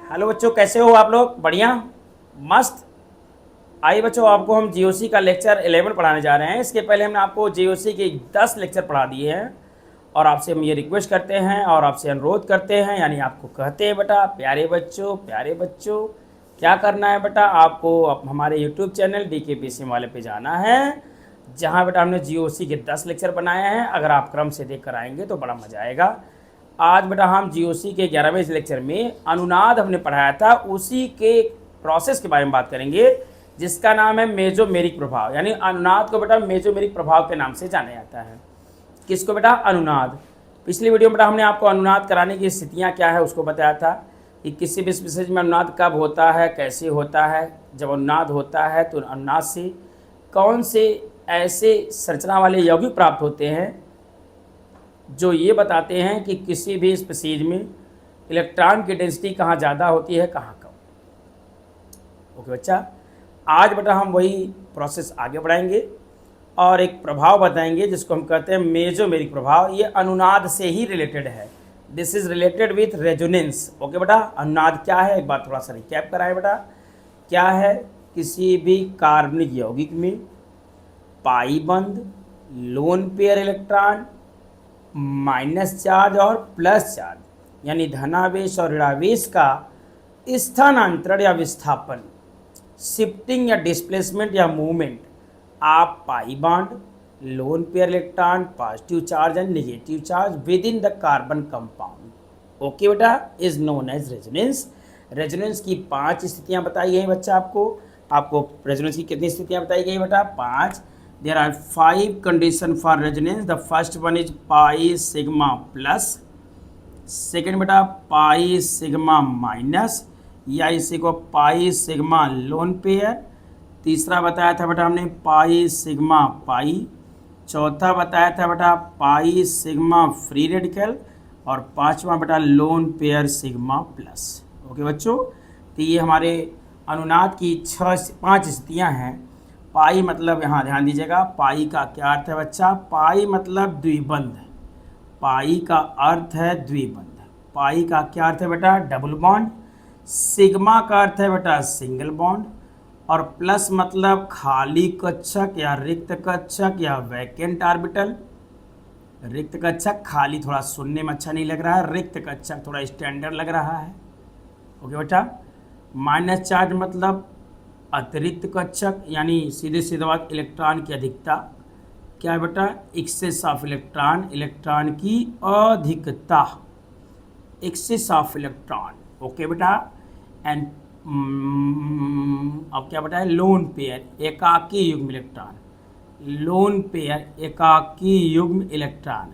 Hello बच्चों, कैसे हो आप लोग? बढ़िया, मस्त। आइए बच्चों, आपको हम जीओसी का लेक्चर 11 पढ़ाने जा रहे हैं। इसके पहले हमने आपको जीओसी के 10 लेक्चर पढ़ा दिए हैं और आपसे हम ये रिक्वेस्ट करते हैं और आपसे अनुरोध करते हैं, यानी आपको कहते हैं बेटा प्यारे बच्चों क्या करना है बेटा, आपको हमारे यूट्यूब चैनल DKPC वाले पे जाना है, जहाँ बेटा हमने जीओसी के 10 लेक्चर बनाए हैं। अगर आप क्रम से देख कर आएंगे तो बड़ा मजा आएगा। आज बेटा हम जीओसी के 11वें लेक्चर में अनुनाद हमने पढ़ाया था, उसी के प्रोसेस के बारे में बात करेंगे, जिसका नाम है मेजोमेरिक प्रभाव। यानी अनुनाद को बेटा मेजोमेरिक प्रभाव के नाम से जाना जाता है। किसको बेटा? अनुनाद। पिछली वीडियो में बेटा हमने आपको अनुनाद कराने की स्थितियाँ क्या है उसको बताया था कि किसी भी स्पीशीज में अनुनाद कब होता है, कैसे होता है। जब अनुनाद होता है तो अनुनाद से कौन से ऐसे संरचना वाले यौगिक प्राप्त होते हैं जो ये बताते हैं कि किसी भी स्पीशीज में इलेक्ट्रॉन की डेंसिटी कहाँ ज़्यादा होती है, कहाँ कम। ओके बच्चा, आज बेटा हम वही प्रोसेस आगे बढ़ाएंगे और एक प्रभाव बताएंगे जिसको हम कहते हैं मेजोमेरिक प्रभाव। ये अनुनाद से ही रिलेटेड है। This is related with resonance. Okay बेटा, अनुनाद क्या है एक बार थोड़ा सा रिकैप कराएं बेटा। क्या है? किसी भी कार्बनिक यौगिक में पाई बंद loan pair electron minus charge और प्लस चार्ज यानी धनावेश और ऋणावेश का स्थानांतरण या विस्थापन, शिफ्टिंग या डिस्प्लेसमेंट या मूवमेंट आप pi bond lone pair electron positive charge and negative charge within the carbon compound. Okay बेटा, is known as resonance. Resonance की 5 स्थितियां बताई गई बच्चा। आपको रेजोनेंस की कितनी स्थितियां बताई गई बेटा? 5। There are 5 conditions for resonance. The first one is pi sigma plus, second बेटा pi sigma minus या इसी को pi sigma lone pair, तीसरा बताया था बेटा हमने pi sigma pi, चौथा बताया था बेटा pi sigma free radical और पांचवा बेटा lone pair sigma plus. Okay बच्चों, तो ये हमारे अनुनाद की 5 स्थितियाँ हैं। पाई मतलब यहाँ ध्यान दीजिएगा, पाई का क्या अर्थ है बच्चा? पाई मतलब द्विबंध। पाई का अर्थ है द्विबंध। पाई का क्या अर्थ है बेटा? Double bond. सिग्मा का अर्थ है बेटा सिंगल बॉन्ड और प्लस मतलब खाली कक्षक या रिक्त कक्षक या वैकेंट ऑर्बिटल। रिक्त कक्षक खाली थोड़ा सुनने में अच्छा नहीं लग रहा है, रिक्त कक्षक थोड़ा स्टैंडर्ड लग रहा है। ओके बेटा, माइनस चार्ज मतलब अतिरिक्त कक्षक यानी सीधे बात इलेक्ट्रॉन की अधिकता। क्या है बेटा? एक्सेस ऑफ इलेक्ट्रॉन, इलेक्ट्रॉन की अधिकता, एक्सेस ऑफ इलेक्ट्रॉन। ओके बेटा, एंड अब क्या बेटा है? लोन पेयर, एकाकी युग्म इलेक्ट्रॉन। लोन पेयर एकाकी युग्म इलेक्ट्रॉन।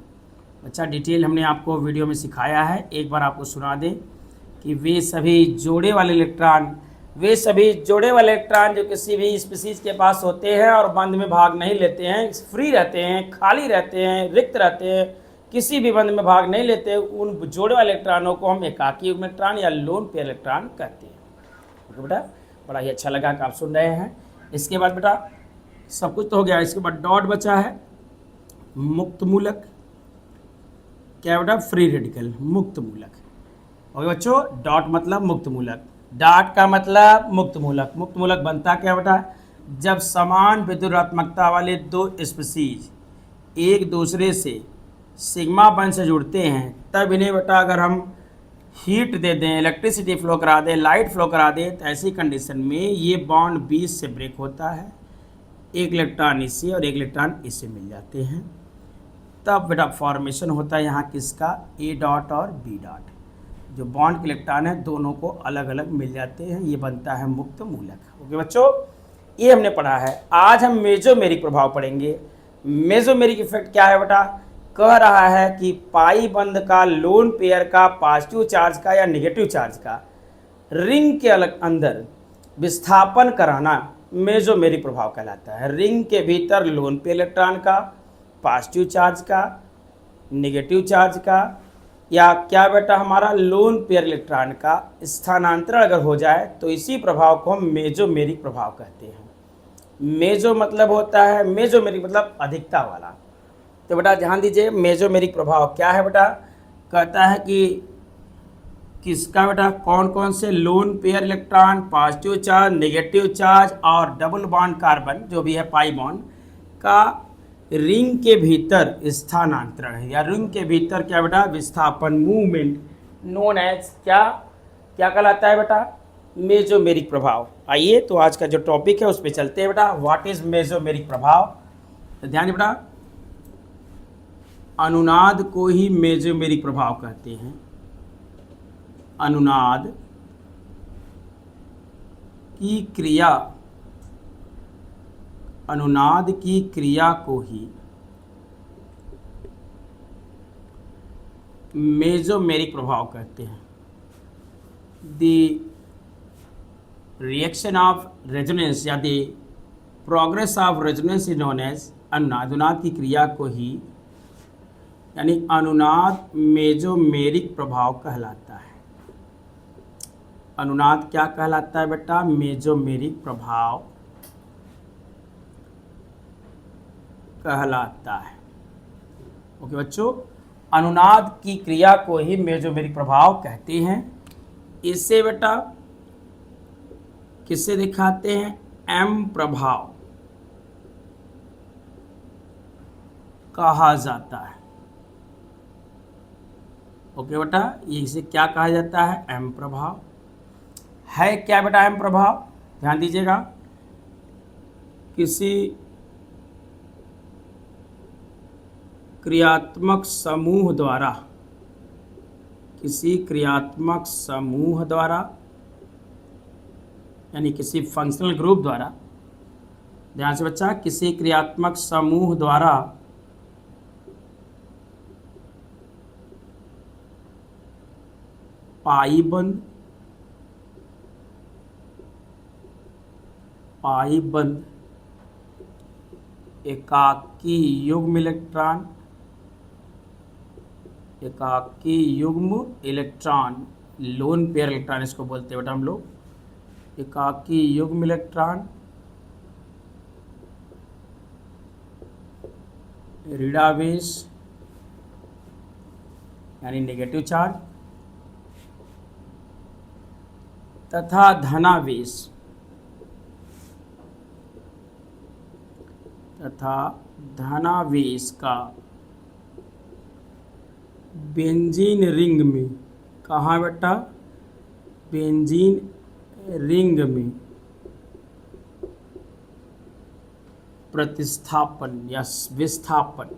अच्छा, डिटेल हमने आपको वीडियो में सिखाया है, एक बार आपको सुना दें कि वे सभी जोड़े वाले इलेक्ट्रॉन जो किसी भी स्पीशीज के पास होते हैं और बंध में भाग नहीं लेते हैं, फ्री रहते हैं, खाली रहते हैं, रिक्त रहते हैं, किसी भी बंध में भाग नहीं लेते, उन जोड़े वाले इलेक्ट्रॉनों को हम एकाकी युग्म इलेक्ट्रॉन या लोन पेयर इलेक्ट्रॉन कहते हैं। ओके बेटा, बड़ा ही अच्छा लगा कि आप सुन रहे हैं। इसके बाद बेटा सब कुछ तो हो गया, इसके बाद डॉट बचा है मुक्त मूलक। क्या बेटा? फ्री रेडिकल, मुक्त मूलक। ओके बच्चों, डॉट मतलब मुक्त मूलक, डॉट का मतलब मुक्त मूलक। मुक्त मूलक बनता क्या बेटा? जब समान विद्युतात्मकता वाले दो स्पीशीज एक दूसरे से सिग्मा बॉन्ड से जुड़ते हैं, तब इन्हें बेटा अगर हम हीट दे दें, इलेक्ट्रिसिटी फ्लो करा दें, लाइट फ्लो करा दें, तो ऐसी कंडीशन में ये बॉन्ड बीच से ब्रेक होता है, एक इलेक्ट्रॉन इससे और एक इलेक्ट्रॉन इससे मिल जाते हैं, तब बेटा फॉर्मेशन होता है यहाँ किसका? ए डॉट और बी डॉट। जो बॉन्ड के इलेक्ट्रॉन है दोनों को अलग अलग मिल जाते हैं, ये बनता है मुक्त मूलक। ओके बच्चों, ये हमने पढ़ा है। आज हम मेजोमेरिक प्रभाव पढ़ेंगे। मेजोमेरिक इफेक्ट क्या है बेटा? कह रहा है कि पाई बंध का लोन पेयर का पॉजिटिव चार्ज का या नेगेटिव चार्ज का रिंग के अंदर विस्थापन कराना मेजोमेरिक प्रभाव कहलाता है। रिंग के भीतर लोन पेयर इलेक्ट्रॉन का, पॉजिटिव चार्ज का, नेगेटिव चार्ज का या क्या बेटा हमारा लोन पेयर इलेक्ट्रॉन का स्थानांतरण अगर हो जाए तो इसी प्रभाव को हम मेजोमेरिक प्रभाव कहते हैं। मेजो मतलब होता है, मेजोमेरिक मतलब अधिकता वाला। तो बेटा ध्यान दीजिए, मेजोमेरिक प्रभाव क्या है बेटा? कहता है कि किसका बेटा, कौन कौन से loan pair electron, positive charge, negative charge और डबल बॉन्ड कार्बन जो भी है पाई बॉन्ड का रिंग के भीतर स्थानांतरण है, या रिंग के भीतर क्या बेटा, विस्थापन, मूवमेंट, नोन एज क्या क्या कहलाता है बेटा, मेसोमेरिक प्रभाव। आइए तो आज का जो टॉपिक है उस पर चलते हैं बेटा। व्हाट इज मेसोमेरिक प्रभाव। तो ध्यान दें बेटा, अनुनाद को ही मेसोमेरिक प्रभाव कहते हैं। अनुनाद की क्रिया, अनुनाद की क्रिया को ही मेसोमेरिक प्रभाव कहते हैं। द रिएक्शन ऑफ रेजोनेंस या the progress of resonance is known as अनुनाद। अनुनाद की क्रिया को ही यानी अनुनाद मेसोमेरिक प्रभाव कहलाता है। अनुनाद क्या कहलाता है बेटा, मेसोमेरिक प्रभाव कहलाता है। ओके बच्चों, अनुनाद की क्रिया को ही मेसोमेरिक प्रभाव कहते हैं। इससे बेटा किससे दिखाते हैं, एम प्रभाव कहा जाता है। ओके बेटा, ये इसे क्या कहा जाता है, एम प्रभाव है। क्या बेटा एम प्रभाव, ध्यान दीजिएगा, किसी क्रियात्मक समूह द्वारा, किसी क्रियात्मक समूह द्वारा यानी किसी फंक्शनल ग्रुप द्वारा, ध्यान से बच्चा, किसी क्रियात्मक समूह द्वारा पाईबंद एकाकी युग्म इलेक्ट्रॉन, एकाकी युग्म इलेक्ट्रॉन, लोन पेयर इलेक्ट्रॉन इसको बोलते हैं बेटा हम लोग, एकाकी युग्म इलेक्ट्रॉन ऋणावेश यानी नेगेटिव चार्ज तथा धनावेश का बेंजीन रिंग में, कहाँ बेटा, बेंजीन रिंग में प्रतिस्थापन या विस्थापन,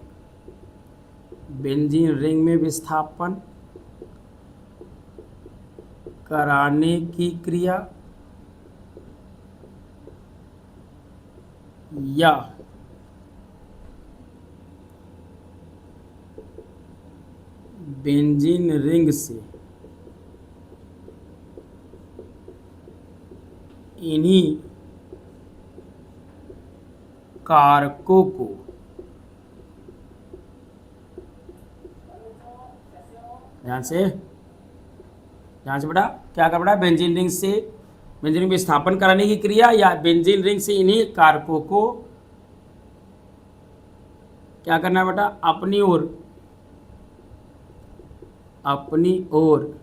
बेंजीन रिंग में विस्थापन कराने की क्रिया या बेंजीन रिंग से इन्हीं कारकों को ध्यान से बेटा क्या कर बेटा, बेंजीन रिंग से, बेंजीन रिंग में स्थापन कराने की क्रिया या बेंजीन रिंग से इन्हीं कारकों को क्या करना है बेटा, अपनी ओर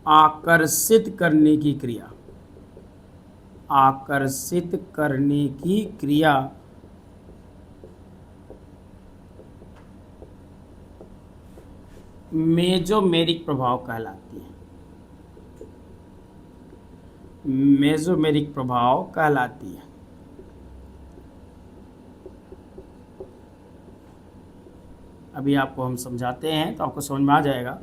आकर्षित करने की क्रिया, आकर्षित करने की क्रिया मेसोमेरिक प्रभाव कहलाती है। मेसोमेरिक प्रभाव कहलाती है। अभी आपको हम समझाते हैं तो आपको समझ में आ जाएगा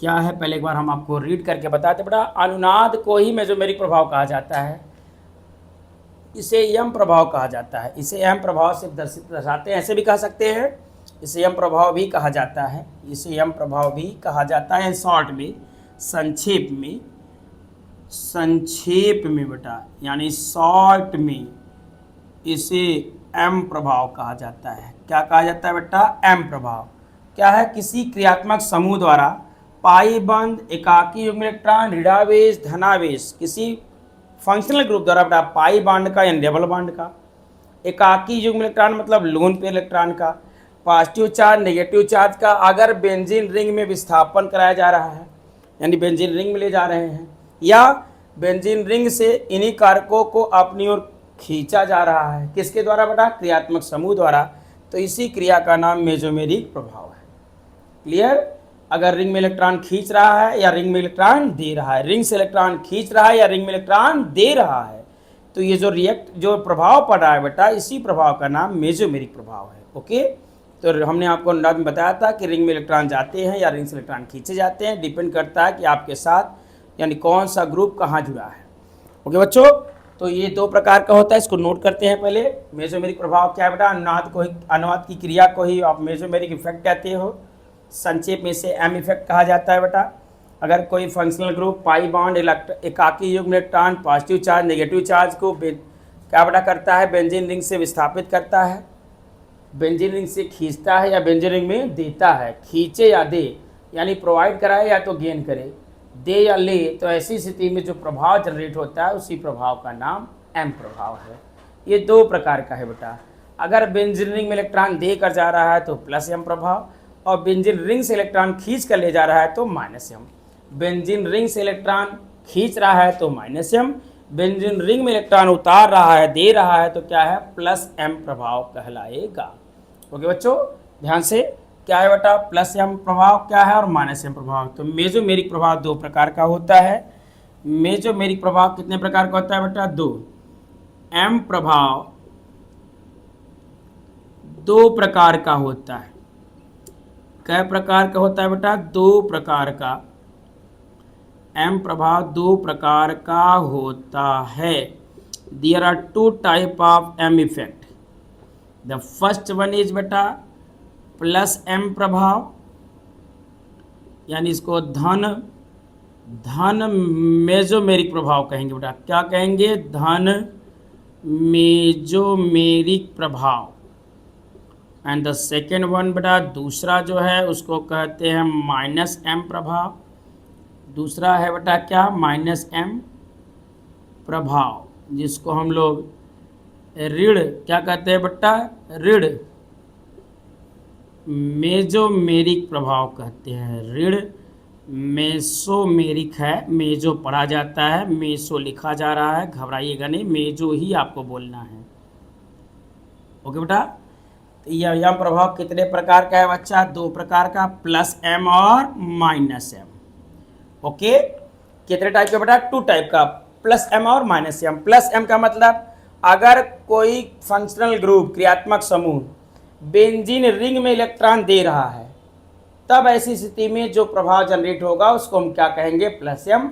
क्या है। पहले एक बार हम आपको रीड करके बताते बेटा। अनुनाद को ही मेसोमेरिक प्रभाव कहा जाता है। इसे यम प्रभाव कहा जाता है। इसे यम प्रभाव से दर्शाते हैं, ऐसे भी कह सकते हैं। इसे यम प्रभाव भी कहा जाता है। इसे यम प्रभाव भी कहा जाता है। शॉर्ट में, संक्षेप में बेटा, यानी शॉर्ट में इसे एम प्रभाव कहा जाता है। क्या कहा जाता है बेटा, एम प्रभाव। क्या है, किसी क्रियात्मक समूह द्वारा पाईबंद एकाकी युग्म इलेक्ट्रॉन ऋणावेश धनावेश, किसी फंक्शनल ग्रुप द्वारा बेटा पाई बॉन्ड का या डबल बॉन्ड का, एकाकी युग्म इलेक्ट्रॉन मतलब लोन पेयर इलेक्ट्रॉन का, पॉजिटिव चार्ज नेगेटिव चार्ज का अगर बेंजीन रिंग में विस्थापन कराया जा रहा है, यानी बेंजीन रिंग में ले जा रहे हैं, या बेंजीन रिंग से इन्हीं कारकों को अपनी ओर खींचा जा रहा है, किसके द्वारा बेटा? क्रियात्मक समूह द्वारा, तो इसी क्रिया का नाम मेसोमेरिक प्रभाव है। क्लियर? अगर रिंग में इलेक्ट्रॉन खींच रहा है या रिंग में इलेक्ट्रॉन दे रहा है, रिंग से इलेक्ट्रॉन खींच रहा है या रिंग में इलेक्ट्रॉन दे रहा है, तो ये जो प्रभाव पड़ रहा है बेटा, इसी प्रभाव का नाम मेसोमेरिक प्रभाव है। ओके, तो हमने आपको अंदाज में बताया था कि रिंग में इलेक्ट्रॉन जाते हैं या रिंग से इलेक्ट्रॉन खींचे जाते हैं, डिपेंड करता है कि आपके साथ यानी कौन सा ग्रुप कहाँ जुड़ा है। ओके बच्चों, तो ये दो प्रकार का होता है, इसको नोट करते हैं पहले। मेसोमेरिक प्रभाव क्या है बेटा? अनुनाद की क्रिया को ही आप मेसोमेरिक इफेक्ट कहते हो, संक्षेप में इसे एम इफेक्ट कहा जाता है बेटा। अगर कोई फंक्शनल ग्रुप पाई बॉन्ड एकाकी युग्म electron positive charge negative charge को क्या बेटा करता है? बेंजीन रिंग से विस्थापित करता है, बेंजीन रिंग से खींचता है या बेंजीन रिंग में देता है, खींचे या दे, यानी प्रोवाइड कराए या तो गेन करे, दे या ले, तो ऐसी स्थिति में जो प्रभाव जनरेट होता है उसी प्रभाव का नाम एम प्रभाव है। ये दो प्रकार का है बेटा। अगर बेंजीन रिंग में इलेक्ट्रॉन दे कर जा रहा है तो प्लस एम प्रभाव, और बेंजीन रिंग से इलेक्ट्रॉन खींच कर ले जा रहा है तो माइनस एम। बेंजीन रिंग से इलेक्ट्रॉन खींच रहा है तो माइनस एम, बेंजीन रिंग में इलेक्ट्रॉन उतार रहा है दे रहा है तो क्या है? प्लस एम प्रभाव कहलाएगा। ओके बच्चों, ध्यान से, क्या है बेटा? प्लस एम प्रभाव क्या है और माइनस एम प्रभाव। तो मेसोमेरिक प्रभाव दो प्रकार का होता है। मेसोमेरिक प्रभाव कितने प्रकार का होता है बेटा? दो। एम प्रभाव दो प्रकार का होता है। कै प्रकार का होता है बेटा? दो प्रकार का। एम प्रभाव दो प्रकार का होता है। There are two type of M effect. The first one is बेटा प्लस एम प्रभाव, यानी इसको धन मेसोमेरिक प्रभाव कहेंगे बेटा। क्या कहेंगे? धन मेसोमेरिक प्रभाव। एंड द सेकेंड वन बेटा, दूसरा जो है उसको कहते हैं माइनस एम प्रभाव। दूसरा है बेटा क्या? माइनस एम प्रभाव, जिसको हम लोग ऋण क्या कहते हैं बेटा? ऋण मेसोमेरिक प्रभाव कहते हैं। ऋण मेसोमेरिक है, मेजो पढ़ा जाता है, मेसो लिखा जा रहा है, घबराइएगा नहीं, मेजो ही आपको बोलना है। ओके बेटा, यह प्रभाव कितने प्रकार का है बच्चा? दो प्रकार का, प्लस एम और माइनस एम। ओके, कितने टाइप का बेटा? टू टाइप का, प्लस एम और माइनस एम। प्लस एम का मतलब अगर कोई फंक्शनल ग्रुप क्रियात्मक समूह बेंजीन रिंग में इलेक्ट्रॉन दे रहा है, तब ऐसी स्थिति में जो प्रभाव जनरेट होगा उसको हम क्या कहेंगे? Plus M.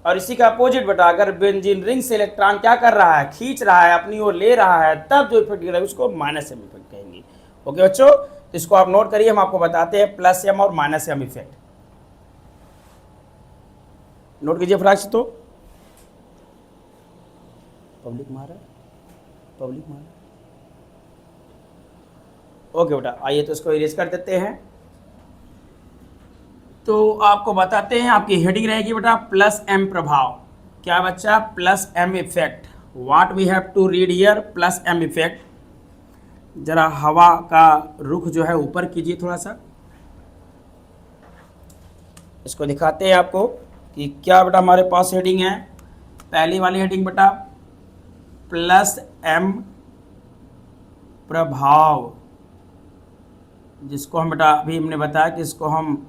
और इसी का अपोजिट बेटा, अगर बेंजीन रिंग से इलेक्ट्रॉन क्या कर रहा है? खींच रहा है, अपनी ओर ले रहा है, तब जो इफेक्ट गिरा है उसको माइनस एम इफेक्ट कहेंगे। ओके बच्चों, इसको आप नोट करिए, हम आपको बताते हैं प्लस एम और माइनस एम इफेक्ट। नोट कीजिए फटाक से। तो पब्लिक मारा। ओके बेटा, आइए तो इसको इरेज कर देते हैं। तो आपको बताते हैं, आपकी हेडिंग रहेगी बेटा प्लस एम प्रभाव। क्या बच्चा? Plus M effect. What we have to read here? Plus M effect. जरा हवा का रुख जो है ऊपर कीजिए थोड़ा सा, इसको दिखाते हैं आपको कि क्या बेटा हमारे पास हेडिंग है। पहली वाली हेडिंग बेटा प्लस एम प्रभाव, जिसको हम बेटा अभी हमने बताया कि इसको हम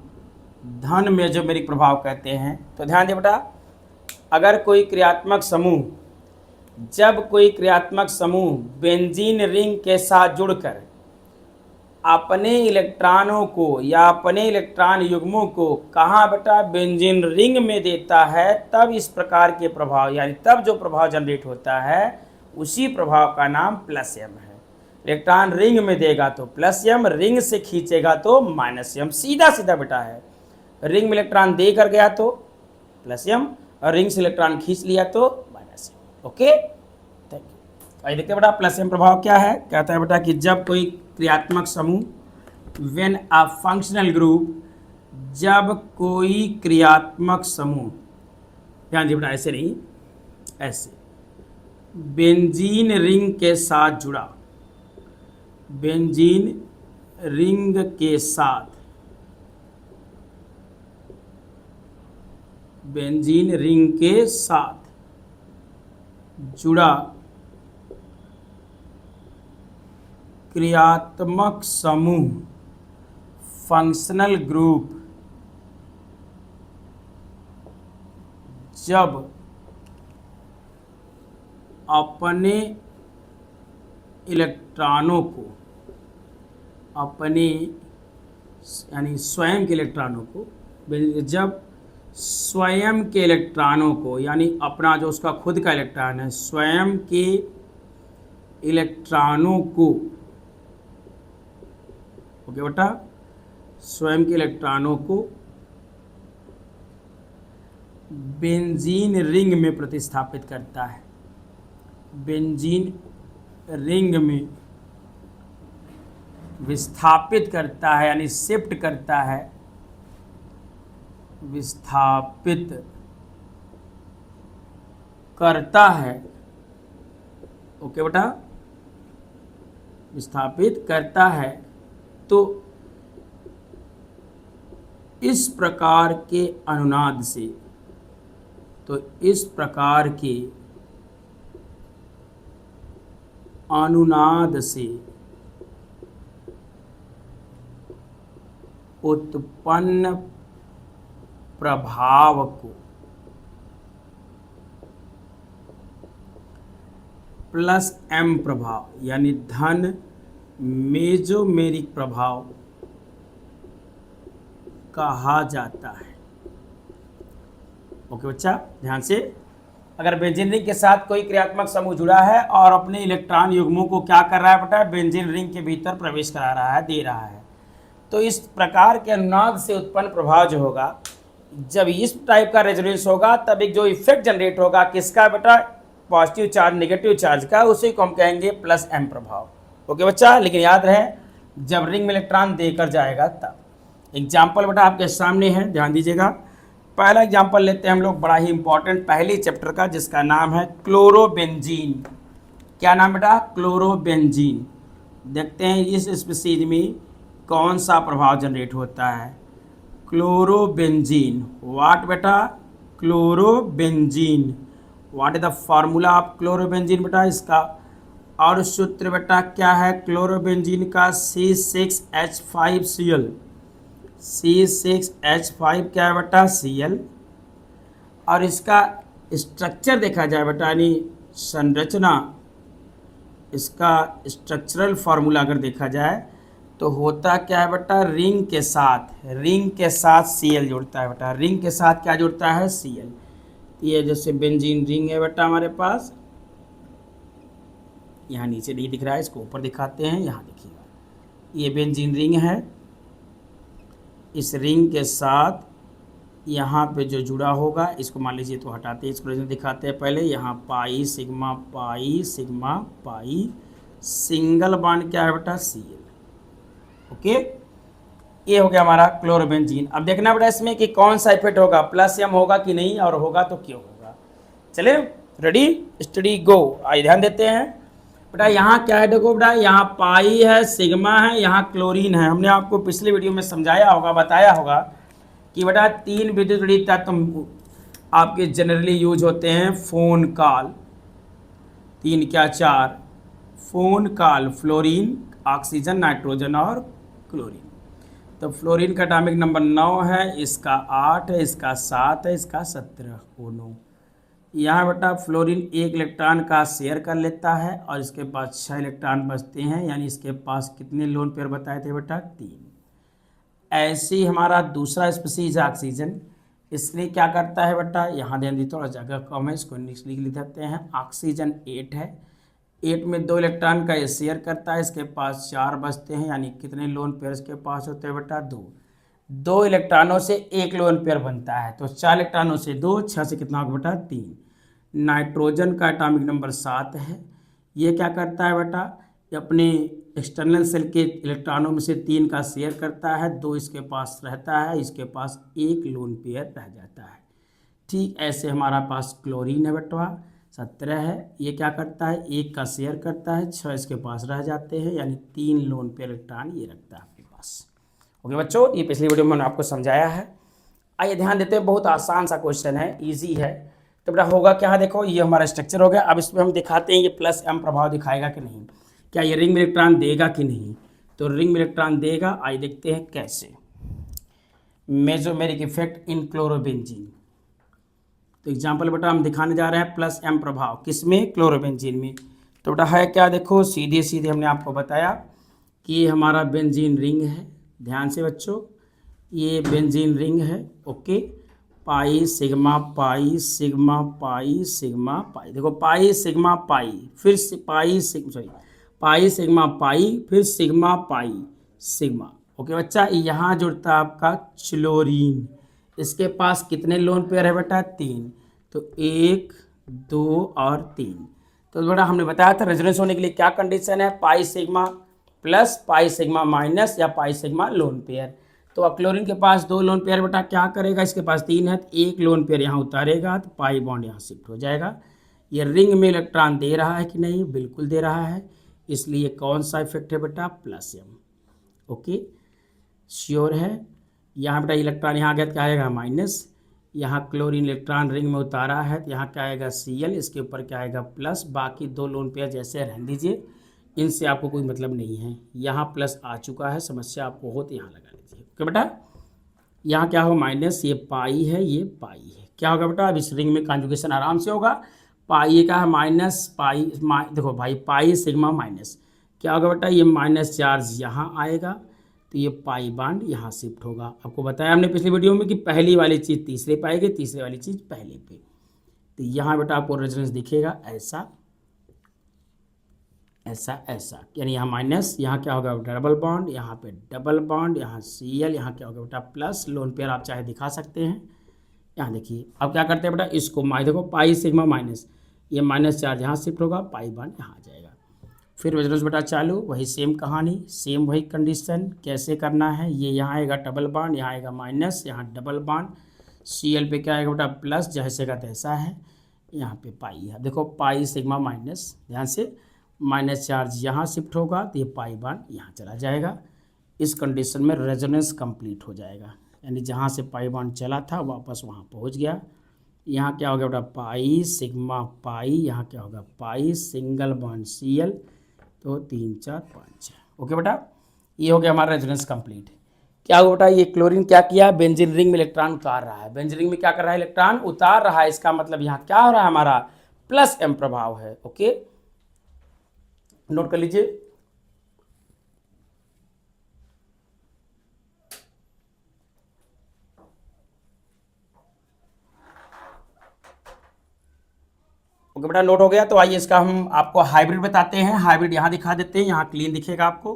धन मेसोमेरिक प्रभाव कहते हैं। तो ध्यान दें बेटा, अगर कोई क्रियात्मक समूह, जब कोई क्रियात्मक समूह बेंजीन रिंग के साथ जुड़कर अपने इलेक्ट्रॉनों को या अपने इलेक्ट्रॉन युग्मों को कहाँ बेटा? बेंजीन रिंग में देता है, तब इस प्रकार के प्रभाव यानी तब जो प्रभाव जनरेट होता है उसी प्रभाव का नाम प्लस एम है। इलेक्ट्रॉन रिंग में देगा तो प्लस एम, रिंग से खींचेगा तो माइनस एम। सीधा सीधा बेटा है, रिंग में इलेक्ट्रॉन दे कर गया तो प्लस एम, और रिंग से इलेक्ट्रॉन खींच लिया तो minus M. Okay, thank you. आइए देखते हैं बेटा प्लस एम प्रभाव क्या है। कहता है बेटा कि जब कोई क्रियात्मक समूह, व्हेन अ फंक्शनल ग्रुप, जब कोई क्रियात्मक समूह, ध्यान दीजिए बेटा, ऐसे नहीं, ऐसे बेंजीन रिंग के साथ जुड़ा, बेंजीन रिंग के साथ, बेंजीन रिंग के साथ जुड़ा क्रियात्मक समूह, फंक्शनल ग्रुप, जब अपने इलेक्ट्रॉनों को, अपने यानी स्वयं के इलेक्ट्रॉनों को, जब स्वयं के इलेक्ट्रॉनों को, यानी अपना जो उसका खुद का इलेक्ट्रॉन है, स्वयं के इलेक्ट्रॉनों को, ओके बेटा, स्वयं के इलेक्ट्रॉनों को बेंजीन रिंग में प्रतिस्थापित करता है, बेंजीन रिंग में विस्थापित करता है, यानी शिफ्ट करता है, विस्थापित करता है, ओके बेटा, विस्थापित करता है। तो इस प्रकार के अनुनाद से, तो इस प्रकार के अनुनाद से उत्पन्न प्रभाव को प्लस एम प्रभाव, यानी धन मेजोमेरिक प्रभाव कहा जाता है। ओके बच्चा, ध्यान से, अगर बेंजीन रिंग के साथ कोई क्रियात्मक समूह जुड़ा है और अपने इलेक्ट्रॉन युग्मों को क्या कर रहा है बेटा, बेंजीन रिंग के भीतर प्रवेश करा रहा है, दे रहा है, तो इस प्रकार के अनुनाद से उत्पन्न प्रभाव जो होगा, जब इस टाइप का रेजोनेंस होगा तब एक जो इफेक्ट जनरेट होगा किसका बेटा, पॉजिटिव चार्ज नेगेटिव चार्ज का, उसी को हम कहेंगे प्लस एम प्रभाव। ओके बच्चा, लेकिन याद रहे जब रिंग में इलेक्ट्रॉन देकर जाएगा तब। एग्जाम्पल बेटा आपके सामने है, ध्यान दीजिएगा। पहला एग्जाम्पल लेते हैं हम लोग, बड़ा ही इंपॉर्टेंट पहली चैप्टर का, जिसका नाम है क्लोरोबेंजीन। क्या नाम बेटा, क्लोरोबेंजीन। देखते हैं इस स्पीशीज में कौन सा प्रभाव जनरेट होता है। क्लोरोबेंजीन, व्हाट बेटा, chlorobenzene, what is the formula of chlorobenzene बेटा, इसका और सूत्र बेटा क्या है क्लोरोबेंजीन का, C6H5Cl, C6H5 क्या है बेटा, Cl। और इसका स्ट्रक्चर देखा जाए बेटा, यानी संरचना, इसका स्ट्रक्चरल फार्मूला अगर देखा जाए तो होता क्या है बेटा, रिंग के साथ Cl जुड़ता है बेटा, रिंग के साथ क्या जुड़ता है, Cl। ये जैसे बेंजीन रिंग है बेटा हमारे पास, यहाँ नीचे नहीं दिख रहा है, इसको ऊपर दिखाते हैं, यहाँ देखिएगा, ये बेंजीन रिंग है। इस रिंग के साथ यहाँ पे जो जुड़ा होगा, इसको मान लीजिए तो हटाते हैं, इसको दिखाते हैं पहले, यहाँ पाई सिग्मा पाई, सिंगल बॉन्ड क्या है बेटा, Cl। ओके, ये हो गया हमारा क्लोरोबेंजीन। अब देखना बेटा इसमें कि कौन सा इफेक्ट होगा, प्लस एम होगा कि नहीं, और होगा तो क्यों होगा। चले रेडी, स्टडी गो। आइए ध्यान देते हैं बेटा, यहाँ क्या है, देखो बेटा, यहाँ पाई है, सिग्मा है, यहाँ क्लोरीन है। हमने आपको पिछले वीडियो में समझाया होगा, बताया होगा कि बेटा 3 विद्युत ऋणात्मक तत्व आपके जनरली यूज होते हैं। फोन कॉल, 3 क्या 4, phone call, fluorine, oxygen, nitrogen और क्लोरीन। तो फ्लोरीन का एटॉमिक नंबर 9 है, इसका 8 है, इसका 7 है, इसका 17, ओ 9। यहाँ बेटा फ्लोरीन 1 इलेक्ट्रॉन का शेयर कर लेता है और इसके पास 6 इलेक्ट्रॉन बचते हैं, यानी इसके पास कितने लोन पेयर बताए थे बेटा, 3। ऐसे ही हमारा दूसरा स्पीशीज है ऑक्सीजन। इसलिए क्या करता है बेटा, यहाँ ध्यान दी, थोड़ा जगह कम है, इसको लिख लेते हैं। ऑक्सीजन 8 है, 8 में 2 इलेक्ट्रॉन का ये शेयर करता है, इसके पास 4 बचते हैं, यानी कितने लोन पेयर इसके पास होते हैं बेटा, 2 इलेक्ट्रॉनों से 1 लोन पेयर बनता है, तो 4 इलेक्ट्रॉनों से 2, 6 से कितना होगा बेटा, 3। नाइट्रोजन का एटॉमिक नंबर 7 है। ये क्या करता है बेटा, ये अपने एक्सटर्नल सेल के इलेक्ट्रॉनों में से 3 का शेयर करता है, 2 इसके पास रहता है, इसके पास 1 लोन पेयर रह जाता है। ठीक ऐसे हमारा पास क्लोरीन है बेटा, 17 है। ये क्या करता है, 1 का शेयर करता है, 6 इसके पास रह जाते हैं, यानी 3 लोन पेयर इलेक्ट्रॉन ये रखता है। ओके बच्चों, ये पिछली वीडियो में मैंने आपको समझाया है। आइए ध्यान देते हैं, बहुत आसान सा क्वेश्चन है, इजी है। तो बेटा होगा क्या, देखो ये हमारा स्ट्रक्चर हो गया। अब इसमें हम दिखाते हैं ये प्लस एम प्रभाव दिखाएगा कि नहीं, क्या ये रिंग में इलेक्ट्रॉन देगा कि नहीं। तो रिंग में इलेक्ट्रॉन देगा, आइए देखते हैं कैसे। Mesomeric effect in chlorobenzene. तो एग्जाम्पल बेटा हम दिखाने जा रहे हैं प्लस एम प्रभाव, किसमें, क्लोरोबेंजीन में। तो बेटा है क्या, देखो सीधे सीधे हमने आपको बताया कि ये हमारा बेंजीन रिंग है। ध्यान से बच्चों, ये बेंजीन रिंग है। ओके, पाई sigma pi sigma pi sigma पाई, देखो पाई सिग्मा पाई, फिर पाई सिग्मा पाई, फिर सिग्मा पाई सिग्मा। ओके बच्चा, यहाँ जुड़ता है आपका क्लोरीन। इसके पास कितने लोन पेयर है बेटा, 3। तो 1 2 और 3। तो बेटा हमने बताया था रेजोनेंस होने के लिए क्या कंडीशन है, पाई sigma plus pi sigma minus या पाई सिग्मा लोन पेयर। तो अब क्लोरीन के पास 2 लोन पेयर बेटा क्या करेगा, इसके पास 3 है, तो 1 लोन पेयर यहाँ उतारेगा तो पाई बॉन्ड यहाँ शिफ्ट हो जाएगा। ये रिंग में इलेक्ट्रॉन दे रहा है कि नहीं, बिल्कुल दे रहा है, इसलिए कौन सा इफेक्ट है बेटा, प्लस एम। ओके श्योर है। यहाँ बेटा इलेक्ट्रॉन यहाँ गया तो क्या आएगा, माइनस। यहाँ क्लोरीन इलेक्ट्रॉन रिंग में उतारा है तो यहाँ क्या आएगा, Cl, इसके ऊपर क्या आएगा, प्लस। बाकी 2 लोन पेयर जैसे रहने दीजिए, इनसे आपको कोई मतलब नहीं है। यहाँ प्लस आ चुका है, समस्या आपको हो तो यहाँ लगा लीजिए। ओके बेटा, यहाँ क्या हो, माइनस, ये पाई है, ये पाई है, क्या होगा बेटा, अब इस रिंग में कॉन्जुगेशन आराम से होगा। पाई ये क्या है, माइनस पाई, देखो भाई पाई सिग्मा माइनस, क्या होगा बेटा, ये माइनस चार्ज यहाँ आएगा तो ये पाई बॉन्ड यहाँ शिफ्ट होगा। आपको बताया हमने पिछली वीडियो में कि पहली वाली चीज़ तीसरे पे आएगी, तीसरे वाली चीज़ पहले पे। तो यहाँ बेटा आपको रेजोनेंस दिखेगा ऐसा ऐसा ऐसा, यानी यहाँ माइनस, यहाँ क्या होगा डबल बॉन्ड, यहाँ पे डबल बॉन्ड, यहाँ Cl, यहाँ क्या होगा बेटा प्लस। लोन पेयर आप चाहे दिखा सकते हैं। यहाँ देखिए अब क्या करते हैं बेटा, इसको देखो पाई सिग्मा माइनस, ये माइनस चार्ज यहाँ शिफ्ट होगा, पाई बॉन्ड यहाँ आ जाएगा। फिर रेजोनेंस बेटा चालू, वही सेम कहानी, सेम वही कंडीशन। कैसे करना है, ये यहाँ आएगा डबल बॉन्ड, यहाँ आएगा माइनस, यहाँ डबल बॉन्ड, Cl पे क्या आएगा बेटा प्लस, जैसे का तैसा है, यहाँ पे पाई है। देखो पाई सिग्मा माइनस, ध्यान से, माइनस चार्ज यहाँ शिफ्ट होगा तो ये पाई बॉन्ड यहाँ चला जाएगा। इस कंडीशन में रेजोनेंस कंप्लीट हो जाएगा, यानी जहाँ से पाई बॉन्ड चला था वापस वहाँ पहुँच गया। यहाँ क्या होगा बेटा पाई सिग्मा पाई, यहाँ क्या होगा पाई सिंगल बॉन्ड Cl, तो 3 4 5 6। ओके बेटा, ये हो गया हमारा रेजोनेंस कंप्लीट। क्या हुआ बेटा, ये क्लोरीन क्या किया, बेंजीन रिंग में इलेक्ट्रॉन उतार रहा है। बेंजीन रिंग में क्या कर रहा है, इलेक्ट्रॉन उतार रहा है, इसका मतलब यहाँ क्या हो रहा है, हमारा प्लस एम प्रभाव है। ओके नोट कर लीजिए। ओके बेटा नोट हो गया। तो आइए इसका हम आपको हाइब्रिड बताते हैं। हाइब्रिड यहाँ दिखा देते हैं, यहाँ क्लीन दिखेगा आपको।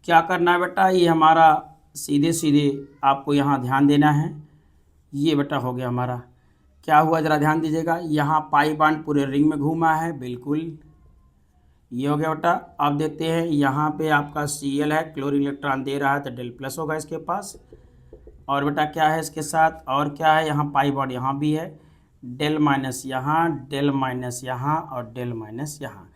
क्या करना है बेटा, ये हमारा सीधे सीधे आपको यहाँ ध्यान देना है। ये बेटा हो गया हमारा, क्या हुआ जरा ध्यान दीजिएगा, यहाँ पाई बॉन्ड पूरे रिंग में घूमा है, बिल्कुल ये हो गया बेटा। अब देखते हैं यहाँ पे आपका Cl है, क्लोरीन इलेक्ट्रॉन दे रहा है तो डेल प्लस होगा इसके पास। और बेटा क्या है इसके साथ, और क्या है, यहाँ पाई बॉन्ड यहाँ भी है, डेल माइनस यहाँ, डेल माइनस यहाँ और डेल माइनस यहाँ।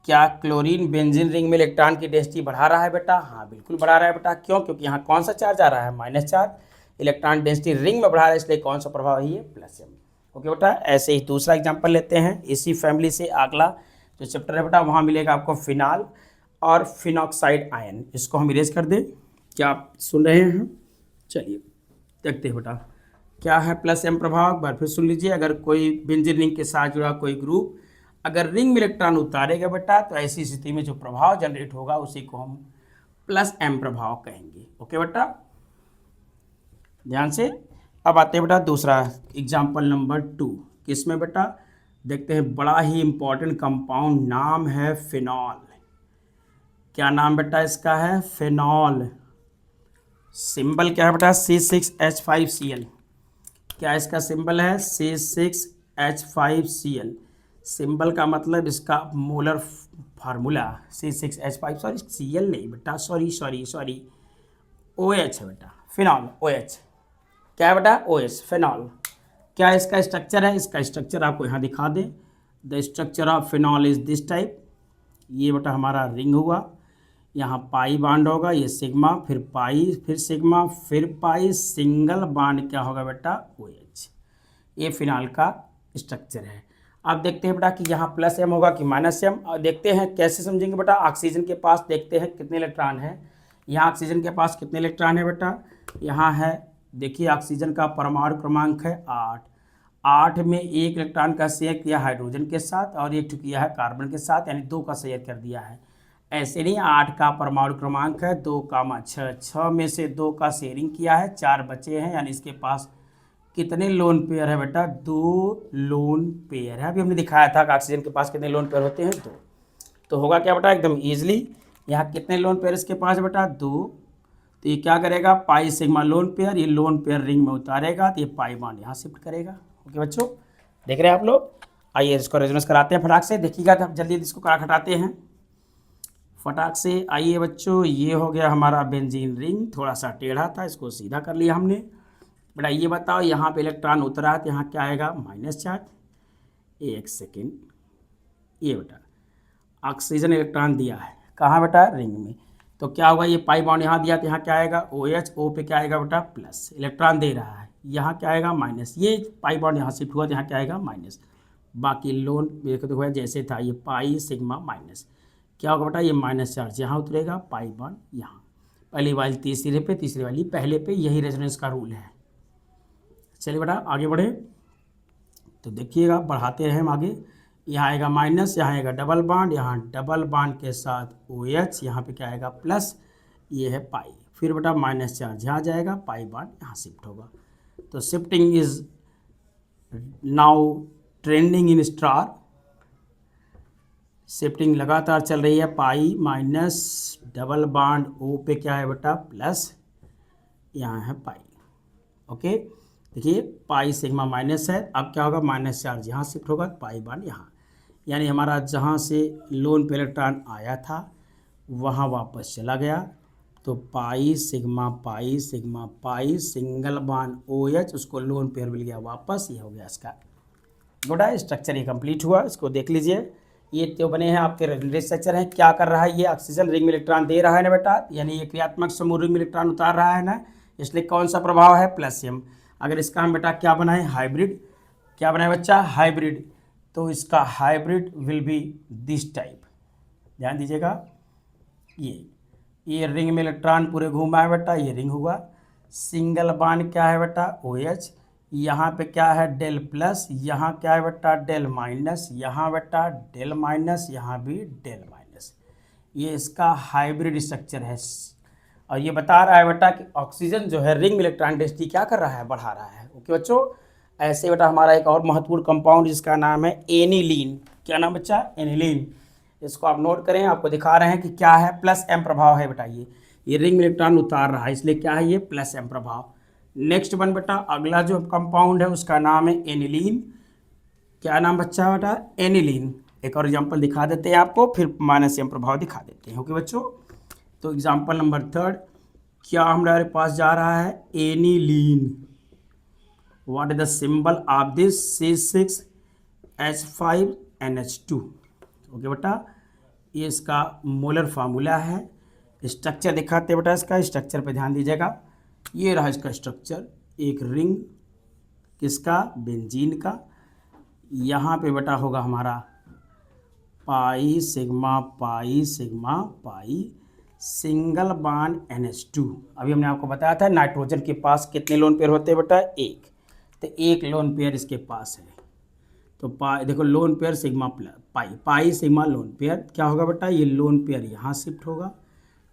क्या क्लोरीन बेंजीन रिंग में इलेक्ट्रॉन की डेंसिटी बढ़ा रहा है बेटा, हाँ बिल्कुल बढ़ा रहा है बेटा। क्यों, क्योंकि यहाँ कौन सा चार्ज आ रहा है, minus charge. Electron density ring में बढ़ा रहा है, इसलिए कौन सा प्रभाव है, ये प्लस एम। ओके बेटा, ऐसे ही दूसरा एग्जाम्पल लेते हैं इसी फैमिली से। अगला जो चैप्टर है बेटा, वहाँ मिलेगा आपको फिनाल और फिनॉक्साइड आयन। इसको हम इरेज कर दें, क्या आप सुन रहे हैं, चलिए देखते हैं बेटा क्या है प्लस एम प्रभाव। एक बार फिर सुन लीजिए, अगर कोई बेंजीन रिंग के साथ जुड़ा कोई ग्रुप अगर रिंग में इलेक्ट्रॉन उतारेगा बेटा, तो ऐसी स्थिति में जो प्रभाव जनरेट होगा उसी को हम प्लस एम प्रभाव कहेंगे। ओके बेटा, ध्यान से। अब आते हैं बेटा दूसरा एग्जाम्पल नंबर 2, किसमें बेटा देखते हैं, बड़ा ही इंपॉर्टेंट कंपाउंड, नाम है फिनॉल। क्या नाम बेटा इसका है, फिनॉल। सिंबल क्या है बेटा, C6H5Cl। क्या इसका सिंबल है, C6H5Cl। सिंबल का मतलब इसका molar formula C6H5, sorry Cl नहीं बेटा, सॉरी OH है बेटा, फिनॉल OH। क्या है बेटा, OH फिनॉल। क्या इसका स्ट्रक्चर है, इसका स्ट्रक्चर आपको यहाँ दिखा दें। The structure of phenol is this type. ये बेटा हमारा रिंग हुआ, यहाँ पाई बॉन्ड होगा, ये सिग्मा, फिर पाई, फिर सिग्मा, फिर पाई, सिंगल बॉन्ड क्या होगा बेटा, OH। ये फिनाल का स्ट्रक्चर है। अब देखते हैं बेटा कि यहाँ प्लस एम होगा कि माइनस एम, और देखते हैं कैसे समझेंगे बेटा। ऑक्सीजन के पास देखते हैं कितने इलेक्ट्रॉन है। यहाँ ऑक्सीजन के पास कितने इलेक्ट्रॉन है बेटा, यहाँ है, देखिए ऑक्सीजन का परमाणु क्रमांक है 8। 8 में एक इलेक्ट्रॉन का शेयर किया हाइड्रोजन के साथ और एक किया है कार्बन के साथ, यानी 2 का शेयर कर दिया है। ऐसे नहीं, 8 का परमाणु क्रमांक है 2, 6 में से 2 का शेयरिंग किया है, 4 बचे हैं, यानी इसके पास कितने लोन पेयर है बेटा, 2 लोन पेयर है। अभी हमने दिखाया था कि ऑक्सीजन के पास कितने लोन पेयर होते हैं, 2। तो होगा क्या बेटा, एकदम ईजिली, यहाँ कितने लोन पेयर इसके पास बेटा, 2। तो ये क्या करेगा, पाई सिग्मा लोन पेयर, ये लोन पेयर रिंग में उतारेगा तो ये पाई बॉन्ड यहाँ शिफ्ट करेगा। ओके बच्चों, देख रहे हैं आप लोग। आइए इसको रेजोनेंस कराते हैं फटाक से, देखिएगा तो जल्दी इसको करा हटाते हैं फटाक से। आइए बच्चों, ये हो गया हमारा बेंजीन रिंग, थोड़ा सा टेढ़ा था, इसको सीधा कर लिया हमने। बेटा ये बताओ, यहाँ पे इलेक्ट्रॉन उतरा है तो यहाँ क्या आएगा, माइनस चार्ज। एक सेकेंड, ये बेटा ऑक्सीजन इलेक्ट्रॉन दिया है कहाँ बेटा, रिंग में, तो क्या होगा, ये पाई बॉन्ड यहाँ दिया तो यहाँ क्या आएगा, OH, O पे क्या आएगा बेटा, प्लस। इलेक्ट्रॉन दे रहा है, यहाँ क्या आएगा, माइनस। ये पाई बॉन्ड यहाँ शिफ्ट हुआ तो यहाँ क्या आएगा, माइनस। बाकी लोन देखो जैसे था, ये पाई सिग्मा माइनस, क्या होगा बेटा, ये माइनस चार्ज यहाँ उतरेगा, पाई बॉन्ड यहाँ, पहली वाली तीसरे पे, तीसरी वाली पहले पे, यही रेजोनेंस का रूल है। चलिए बेटा आगे बढ़े, तो देखिएगा बढ़ाते रहे हम आगे। यहाँ आएगा माइनस, यहाँ आएगा डबल बॉन्ड, यहाँ डबल बॉन्ड के साथ OH, यहाँ पे क्या आएगा, प्लस, ये है पाई, फिर बेटा माइनस चार्ज यहाँ जाएगा, पाई बॉन्ड यहाँ शिफ्ट होगा। तो shifting is now trending in star, shifting लगातार चल रही है, pi minus double bond O पे क्या है बेटा, प्लस, यहाँ है पाई। ओके, देखिए पाई सिग्मा माइनस है, अब क्या होगा, माइनस चार्ज यहाँ शिफ्ट होगा, पाई बॉन्ड यहाँ, यानी हमारा जहाँ से लोन पे इलेक्ट्रॉन आया था वहाँ वापस चला गया। तो पाई sigma pi sigma pi, single bond OH, उसको लोन पेयर मिल गया वापस, ये हो गया इसका गोटा स्ट्रक्चर, ये कंप्लीट हुआ। इसको देख लीजिए, ये तो बने हैं आपके रेजोनेंस स्ट्रक्चर हैं। क्या कर रहा है, ये ऑक्सीजन रिंग में इलेक्ट्रॉन दे रहा है ना बेटा, यानी ये क्रियात्मक समूह रिंग में इलेक्ट्रॉन उतार रहा है ना, इसलिए कौन सा प्रभाव है, प्लस एम। अगर इसका हम बेटा क्या बनाए, हाइब्रिड, क्या बनाए बच्चा, हाइब्रिड, तो इसका hybrid will be this type, ध्यान दीजिएगा। ये रिंग में इलेक्ट्रॉन पूरे घूमा है बेटा, ये रिंग हुआ, सिंगल बॉन्ड क्या है बेटा, OH, यहाँ पे क्या है, डेल प्लस, यहाँ क्या है बेटा, डेल माइनस, यहाँ बेटा डेल माइनस, यहाँ भी डेल माइनस। ये इसका हाइब्रिड स्ट्रक्चर है, और ये बता रहा है बेटा कि ऑक्सीजन जो है रिंग में इलेक्ट्रॉन डेंसिटी क्या कर रहा है, बढ़ा रहा है। ओके बच्चों, ऐसे बेटा हमारा एक और महत्वपूर्ण कंपाउंड जिसका नाम है एनिलीन। क्या नाम बच्चा, एनिलीन। इसको आप नोट करें, आपको दिखा रहे हैं कि क्या है, प्लस एम प्रभाव है बेटा। ये रिंग में इलेक्ट्रॉन उतार रहा है, इसलिए क्या है, ये प्लस एम प्रभाव। नेक्स्ट वन बेटा, अगला जो कंपाउंड है उसका नाम है एनिलीन। क्या नाम बच्चा बेटा, एनिलीन। एक और एग्जाम्पल दिखा देते हैं आपको, फिर माइनस एम प्रभाव दिखा देते हैं। ओके बच्चों, तो एग्जाम्पल नंबर 3 क्या हमारे पास जा रहा है, aniline. What is the symbol of this, C6H5NH2। Okay बेटा, ये इसका मोलर फार्मूला है। स्ट्रक्चर दिखाते हैं बेटा, इसका स्ट्रक्चर पे ध्यान दीजिएगा। ये रहा इसका स्ट्रक्चर, एक रिंग किसका, बेंजीन का। यहाँ पे बेटा होगा हमारा पाई sigma pi sigma pi, single bond NH2। अभी हमने आपको बताया था नाइट्रोजन के पास कितने लोन पेयर होते हैं बेटा, एक, तो एक लोन पेयर इसके पास है। तो पाई देखो, lone pair sigma plus pi, pi sigma lone pair, क्या होगा बेटा, ये लोन पेयर यहाँ शिफ्ट होगा,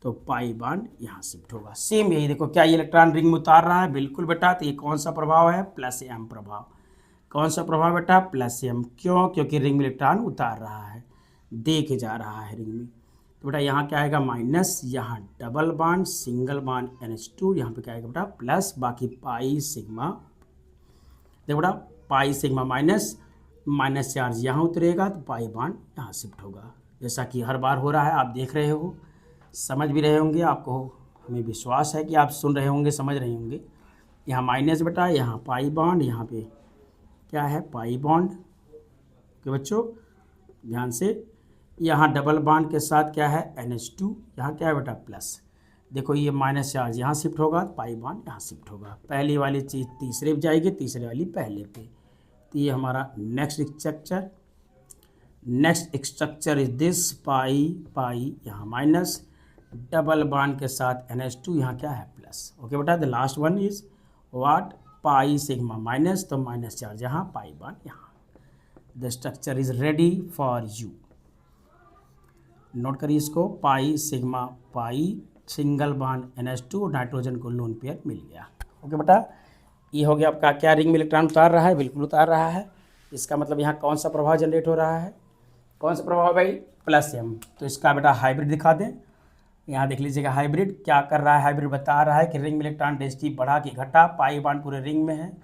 तो पाई बॉन्ड यहाँ शिफ्ट होगा। सेम यही देखो, क्या ये इलेक्ट्रॉन रिंग में उतार रहा है, बिल्कुल बेटा। तो ये कौन सा प्रभाव है, प्लस एम प्रभाव। कौन सा प्रभाव बेटा, प्लस एम। क्यों, क्योंकि रिंग में इलेक्ट्रॉन उतार रहा है, दे के जा रहा है रिंग में। तो बेटा यहाँ क्या आएगा, माइनस, यहाँ double bond single bond NH2, यहाँ पे क्या आएगा बेटा, प्लस, बाकी पाई सिग्मा। देखो बेटा, pi sigma minus, minus charge यहाँ उतरेगा, तो पाई बॉन्ड यहाँ शिफ्ट होगा, जैसा कि हर बार हो रहा है। आप देख रहे हो, समझ भी रहे होंगे, आपको हमें विश्वास है कि आप सुन रहे होंगे, समझ रहे होंगे। यहाँ माइनस बेटा, यहाँ पाई बॉन्ड, यहाँ पे क्या है, पाई बॉन्ड। ओके बच्चों, ध्यान से यहाँ डबल बॉन्ड के साथ क्या है NH2, यहाँ क्या है बेटा प्लस। देखो ये माइनस चार्ज यहाँ शिफ्ट होगा, पाई बॉन्ड यहाँ शिफ्ट होगा। पहली वाली चीज़ तीसरे पे जाएगी, तीसरे वाली पहले पे। तो ये हमारा नेक्स्ट स्ट्रक्चर इज दिस, पाई पाई यहाँ माइनस, डबल बॉन्ड के साथ NH2 यहाँ क्या है प्लस। ओके बेटा, the last one is what, pi sigma minus, तो माइनस चार्ज यहाँ, पाई बॉन्ड यहाँ। The structure is ready for you. Note करिए इसको, पाई sigma pi, single bond NH2, nitrogen को लोन पेयर मिल गया। ओके बेटा, ये हो गया आपका। क्या रिंग में इलेक्ट्रॉन उतार रहा है? बिल्कुल उतार रहा है। इसका मतलब यहाँ कौन सा प्रभाव जनरेट हो रहा है? कौन सा प्रभाव भाई? +m। तो इसका बेटा हाइब्रिड दिखा दें। यहाँ देख लीजिएगा हाइब्रिड क्या कर रहा है। हाइब्रिड बता रहा है कि रिंग में इलेक्ट्रॉन डेंसिटी बढ़ा कि घटा, पाई बॉन्ड पूरे रिंग में है,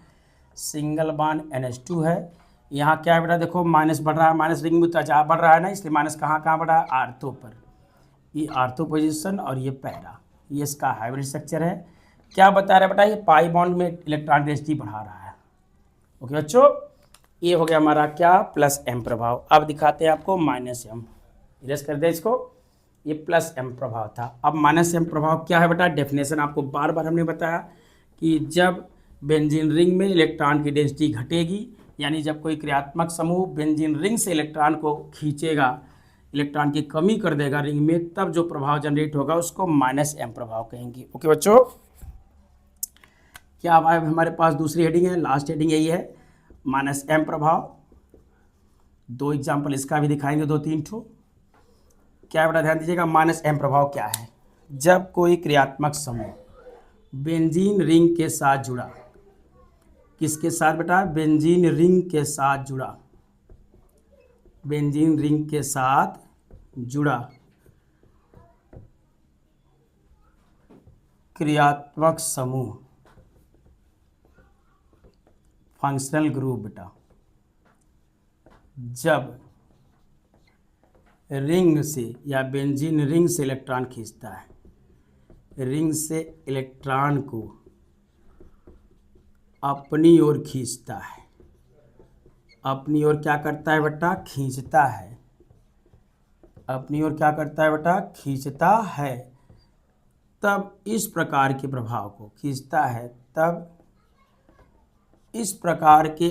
सिंगल बॉन्ड NH2 है। यहाँ क्या है बेटा, देखो माइनस बढ़ रहा है, माइनस रिंग में तजा बढ़ रहा है ना, इसलिए माइनस कहाँ कहाँ बढ़ा है? आर्थो पर। ये आर्थो पोजीशन और ये पैरा, ये इसका हाइब्रिड स्ट्रक्चर है। क्या बता रहा है बेटा? ये पाई बॉन्ड में इलेक्ट्रॉन डेंसिटी बढ़ा रहा है। ओके बच्चों, ये हो गया हमारा क्या, +m प्रभाव। अब दिखाते हैं आपको -m। इरेज कर दे इसको, ये +m प्रभाव था। अब -m प्रभाव क्या है बेटा? डेफिनेशन आपको बार बार हमने बताया कि जब बेंजीन रिंग में इलेक्ट्रॉन की डेंसिटी घटेगी, यानी जब कोई क्रियात्मक समूह बेंजीन रिंग से इलेक्ट्रॉन को खींचेगा, इलेक्ट्रॉन की कमी कर देगा रिंग में, तब जो प्रभाव जनरेट होगा उसको -m प्रभाव कहेंगे। ओके बच्चों, क्या अब हमारे पास दूसरी हेडिंग है, लास्ट हेडिंग यही है, -m प्रभाव। दो एग्जाम्पल इसका भी दिखाएंगे, 2-3 ठो। क्या बेटा ध्यान दीजिएगा, -m प्रभाव क्या है? जब कोई क्रियात्मक समूह बेंजीन रिंग के साथ जुड़ा, किसके साथ बेटा? बेंजीन रिंग के साथ जुड़ा, बेंजीन रिंग के साथ जुड़ा क्रियात्मक समूह, फंक्शनल ग्रुप बेटा, जब रिंग से या बेंजीन रिंग से इलेक्ट्रॉन खींचता है, रिंग से इलेक्ट्रॉन को अपनी ओर खींचता है, अपनी ओर क्या करता है बेटा? खींचता है। अपनी ओर क्या करता है बेटा? खींचता है। तब इस प्रकार के प्रभाव को खींचता है, तब इस प्रकार के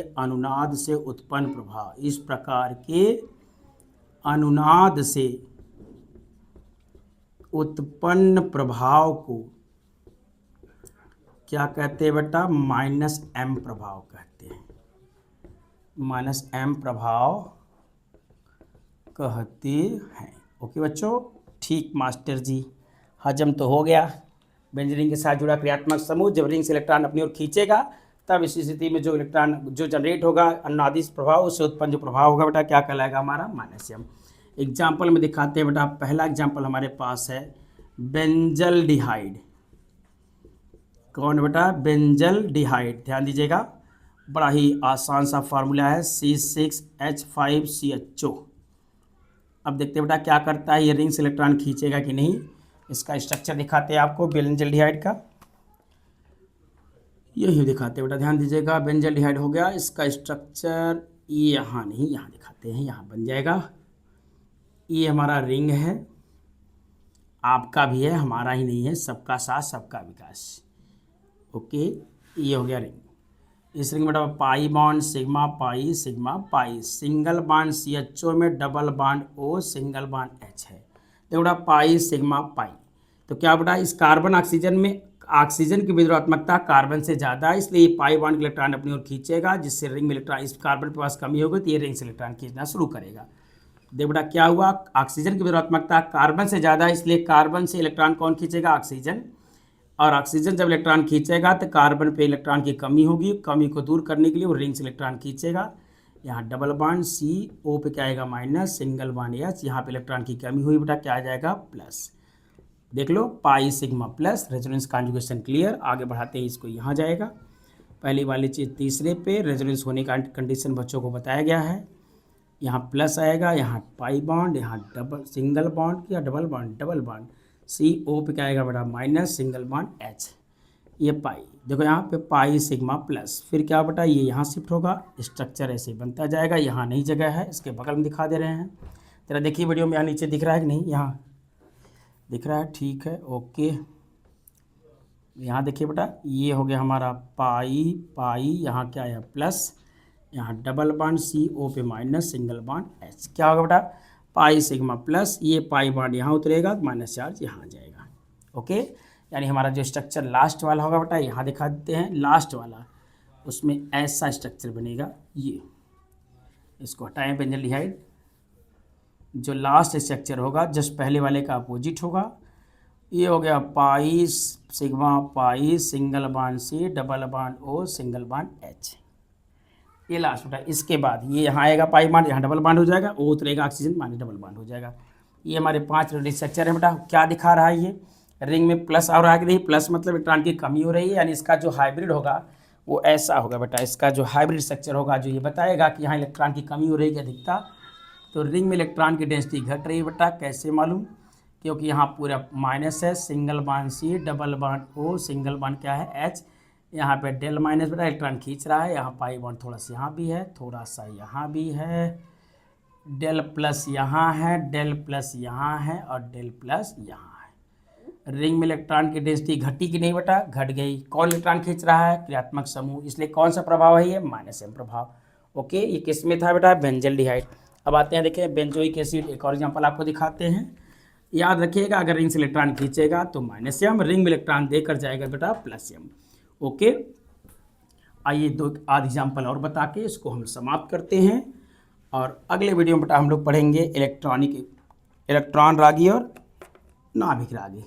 अनुनाद से उत्पन्न प्रभाव, इस प्रकार के अनुनाद से उत्पन्न प्रभाव को क्या कहते हैं बेटा? -m प्रभाव कहते हैं। -m प्रभाव कहते हैं। ओके बच्चों, ठीक मास्टर जी, हजम तो हो गया। बेंजीन रिंग के साथ जुड़ा क्रियात्मक समूह जब रिंग से इलेक्ट्रॉन अपनी ओर खींचेगा, तब इस स्थिति में जो इलेक्ट्रॉन जो जनरेट होगा अनुनादी प्रभाव, उससे उत्पन्न जो प्रभाव होगा बेटा क्या कहलाएगा? हमारा -m। एग्जाम्पल में दिखाते हैं बेटा। पहला एग्जाम्पल हमारे पास है बेंजल डिहाइड। कौन बेटा? बेंजल डिहाइड। ध्यान दीजिएगा, बड़ा ही आसान सा फार्मूला है, C6H5CHO। अब देखते हैं बेटा क्या करता है, ये रिंग से इलेक्ट्रॉन खींचेगा कि नहीं। इसका स्ट्रक्चर दिखाते हैं आपको बेंजल डिहाइड का, यही दिखाते हैं बेटा। ध्यान दीजिएगा, बेंजल डिहाइड हो गया। इसका स्ट्रक्चर यहाँ नहीं, यहाँ दिखाते हैं, यहाँ बन जाएगा। ये हमारा रिंग है, आपका भी है, हमारा ही नहीं है, सबका साथ सबका विकास। ओके, ये हो गया रिंग। इस रिंग में बेटा pi bond sigma pi, single bond CHO में double bond O, single bond H है। देखो बेटा पाई सिग्मा पाई, तो क्या बेटा इस कार्बन ऑक्सीजन में ऑक्सीजन की विद्युतात्मकता कार्बन से ज़्यादा है, इसलिए ये पाई बॉन्ड इलेक्ट्रॉन अपनी ओर खींचेगा, जिससे रिंग में इलेक्ट्रॉन, इस कार्बन के पास कमी होगी तो ये रिंग से इलेक्ट्रॉन खींचना शुरू करेगा। देखो बेटा क्या हुआ, ऑक्सीजन की विद्युतात्मकता कार्बन से ज़्यादा है, इसलिए कार्बन से इलेक्ट्रॉन कौन खींचेगा? ऑक्सीजन। और ऑक्सीजन जब इलेक्ट्रॉन खींचेगा तो कार्बन पे इलेक्ट्रॉन की कमी होगी, कमी को दूर करने के लिए वो रिंग से इलेक्ट्रॉन खींचेगा। यहाँ डबल बॉन्ड CO पे क्या आएगा? माइनस, सिंगल बॉन्ड H, यहाँ पे इलेक्ट्रॉन की कमी हुई बेटा, क्या आ जाएगा? प्लस। देख लो pi sigma plus, resonance conjugation clear. आगे बढ़ाते हैं इसको, यहाँ जाएगा। पहली वाली चीज़ तीसरे पे रेजोनेंस होने का कंडीशन बच्चों को बताया गया है। यहाँ प्लस आएगा, यहाँ पाई बॉन्ड, यहाँ डबल सिंगल बॉन्ड या डबल बॉन्ड CO पे क्या आएगा बेटा? Minus, single bond H। ये पाई, देखो यहाँ पे पाई सिग्मा प्लस, फिर क्या बेटा ये यहाँ शिफ्ट होगा, स्ट्रक्चर ऐसे बनता जाएगा। यहाँ नहीं जगह है, इसके बगल में दिखा दे रहे हैं। तेरा देखिए वीडियो में यहाँ नीचे दिख रहा है कि नहीं, यहाँ दिख रहा है, ठीक है ओके। यहाँ देखिए बेटा ये हो गया हमारा पाई पाई, यहाँ क्या है प्लस, यहाँ डबल बॉन्ड सी ओ पे माइनस, सिंगल बॉन्ड एच, क्या होगा बेटा पाई सिग्मा प्लस, ये पाई बॉन्ड यहाँ उतरेगा, माइनस चार्ज यहाँ आ जाएगा। ओके, यानी हमारा जो स्ट्रक्चर लास्ट वाला होगा बेटा, यहाँ दिखा देते हैं लास्ट वाला, उसमें ऐसा स्ट्रक्चर बनेगा। ये इसको हटाएं बेंजल्डिहाइड, जो लास्ट स्ट्रक्चर होगा जस्ट पहले वाले का अपोजिट होगा। ये हो गया pi sigma pi, single bond C, double bond O, single bond H, ये लास्ट बेटा। इसके बाद ये यहाँ आएगा पाई बॉन्ड, यहाँ डबल बॉन्ड हो जाएगा, ओ उतरेगा ऑक्सीजन, माने डबल बॉन्ड हो जाएगा। ये हमारे 5 रेडियल स्ट्रक्चर है बेटा। क्या दिखा रहा है ये रिंग में प्लस आ रहा है कि नहीं, प्लस मतलब इलेक्ट्रॉन की कमी हो रही है, यानी इसका जो हाइब्रिड होगा वो ऐसा होगा बेटा। इसका जो हाइब्रिड स्ट्रक्चर होगा जो ये बताएगा कि यहाँ इलेक्ट्रॉन की कमी हो रही है अधिकता, तो रिंग में इलेक्ट्रॉन की डेंसिटी घट रही है बेटा। कैसे मालूम, क्योंकि यहाँ पूरा माइनस है, single bond C, double bond O, single bond क्या है एच, यहाँ पे डेल माइनस बेटा इलेक्ट्रॉन खींच रहा है, यहाँ पाई बॉन्ड थोड़ा सा यहाँ भी है, थोड़ा सा यहाँ भी है, डेल प्लस यहाँ है, डेल प्लस यहाँ है और डेल प्लस यहाँ है। रिंग में इलेक्ट्रॉन की डेंसिटी घटी कि नहीं बेटा, घट गई। कौन इलेक्ट्रॉन खींच रहा है, क्रियात्मक समूह, इसलिए कौन सा प्रभाव है ये, माइनस एम प्रभाव। ओके, ये किस में था बेटा, बेंजल्डिहाइड। अब आते हैं देखिए बेंजोइक एसिड, एक और एग्जाम्पल आपको दिखाते हैं। याद रखिएगा अगर रिंग से इलेक्ट्रॉन खींचेगा तो माइनस एम, रिंग में इलेक्ट्रॉन देकर जाएगा बेटा प्लस एम। ओके, आइए 2 आध एग्जाम्पल और बता के इसको हम समाप्त करते हैं, और अगले वीडियो में बेटा हम लोग पढ़ेंगे इलेक्ट्रॉन रागी और नाभिक रागी।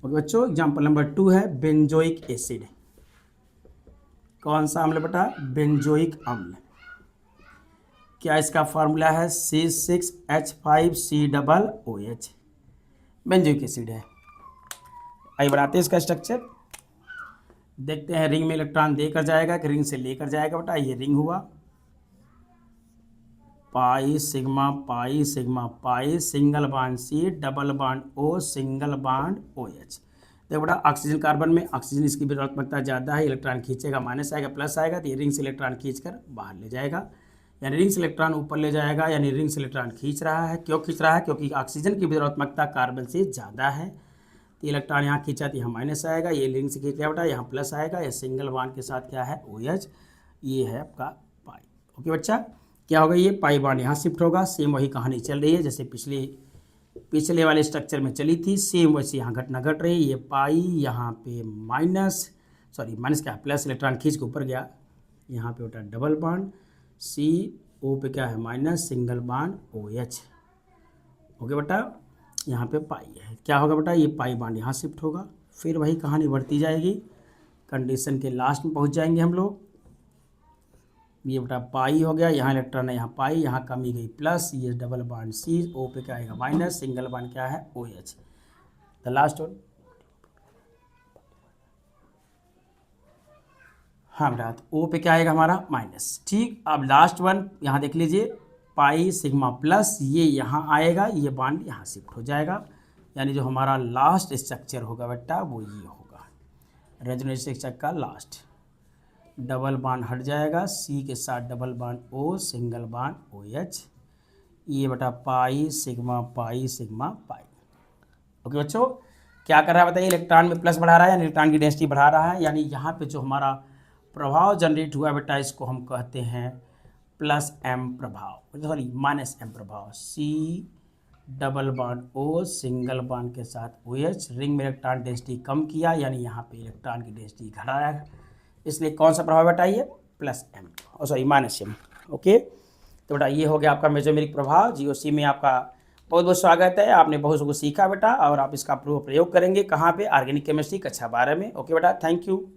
ओके बच्चों, एग्जाम्पल नंबर 2 है बेंजोइक एसिड। कौन सा अम्ल बेटा, बेंजोइक अम्ल। क्या इसका फार्मूला है C6H5COOH, बेंजोइक एसिड है। आइए बढ़ाते हैं इसका स्ट्रक्चर, देखते हैं रिंग में इलेक्ट्रॉन देकर जाएगा कि रिंग से लेकर जाएगा बेटा। ये रिंग हुआ, pi sigma pi sigma pi, single bond C, double bond O, single bond OH। देखो बेटा ऑक्सीजन कार्बन में, ऑक्सीजन इसकी विरोधात्मकता ज़्यादा है, इलेक्ट्रॉन खींचेगा माइनस आएगा प्लस आएगा, तो ये रिंग से इलेक्ट्रॉन खींचकर बाहर ले जाएगा, यानी रिंग से इलेक्ट्रॉन ऊपर ले जाएगा, यानी रिंग से इलेक्ट्रॉन खींच रहा है। क्यों खींच रहा है, क्योंकि ऑक्सीजन की विरोधात्मकता कार्बन से ज़्यादा है, तो इलेक्ट्रॉन यहाँ खींचा तो यहाँ माइनस आएगा, ये रिंग से खींच लिया बेटा यहाँ प्लस आएगा, ये सिंगल बॉन्ड के साथ क्या है OH, ये है आपका पाई। ओके बच्चा, क्या होगा ये पाई बॉन्ड यहाँ शिफ्ट होगा, सेम वही कहानी चल रही है जैसे पिछले वाले स्ट्रक्चर में चली थी, सेम वैसे यहाँ घटना घट रही है। ये पाई यहाँ पे माइनस क्या प्लस, इलेक्ट्रॉन खींच के ऊपर गया, यहाँ पे बेटा डबल बॉन्ड CO पे क्या है minus, single bond OH। Okay बेटा, यहाँ पे पाई है, क्या होगा बेटा ये पाई बॉन्ड यहाँ शिफ्ट होगा, फिर वही कहानी बढ़ती जाएगी, कंडीशन के लास्ट में पहुँच जाएंगे हम लोग। ये बेटा पाई हो गया, यहाँ इलेक्ट्रॉन है, यहाँ पाई, यहाँ कमी गई प्लस, ये डबल बॉन्ड CO पे क्या आएगा माइनस, सिंगल बॉन्ड क्या है OH। द लास्ट वन, हाँ बेटा O पे क्या आएगा हमारा माइनस। ठीक, अब लास्ट वन यहाँ देख लीजिए, पाई सिग्मा प्लस, ये यहाँ आएगा, ये बॉन्ड यहाँ शिफ्ट हो जाएगा, यानी जो हमारा लास्ट स्ट्रक्चर होगा बेटा वो ये होगा, रेजोनेंस स्ट्रक्चर का लास्ट। डबल बॉन्ड हट जाएगा, C के साथ double bond O, single bond OH, ये बेटा पाई सिग्मा पाई सिग्मा पाई। ओके बच्चों, क्या कर रहा है बताइए, इलेक्ट्रॉन में प्लस बढ़ा रहा है, यानी इलेक्ट्रॉन की डेंसिटी बढ़ा रहा है, यानी यहाँ पे जो हमारा प्रभाव जनरेट हुआ बेटा इसको हम कहते हैं प्लस M प्रभाव, सॉरी माइनस M प्रभाव। C double bond O, single bond के साथ OH, रिंग में इलेक्ट्रॉन डेंसिटी कम किया, यानी यहाँ पे इलेक्ट्रॉन की डेंसिटी घटाया, इसलिए कौन सा प्रभाव बेटा ये plus M, minus M। Okay, तो बेटा ये हो गया आपका मेसोमेरिक प्रभाव। GOC में आपका बहुत बहुत स्वागत है, आपने बहुत कुछ सीखा बेटा, और आप इसका प्रयोग करेंगे कहाँ पे, ऑर्गेनिक केमिस्ट्री कक्षा 12 में। ओके बेटा, थैंक यू।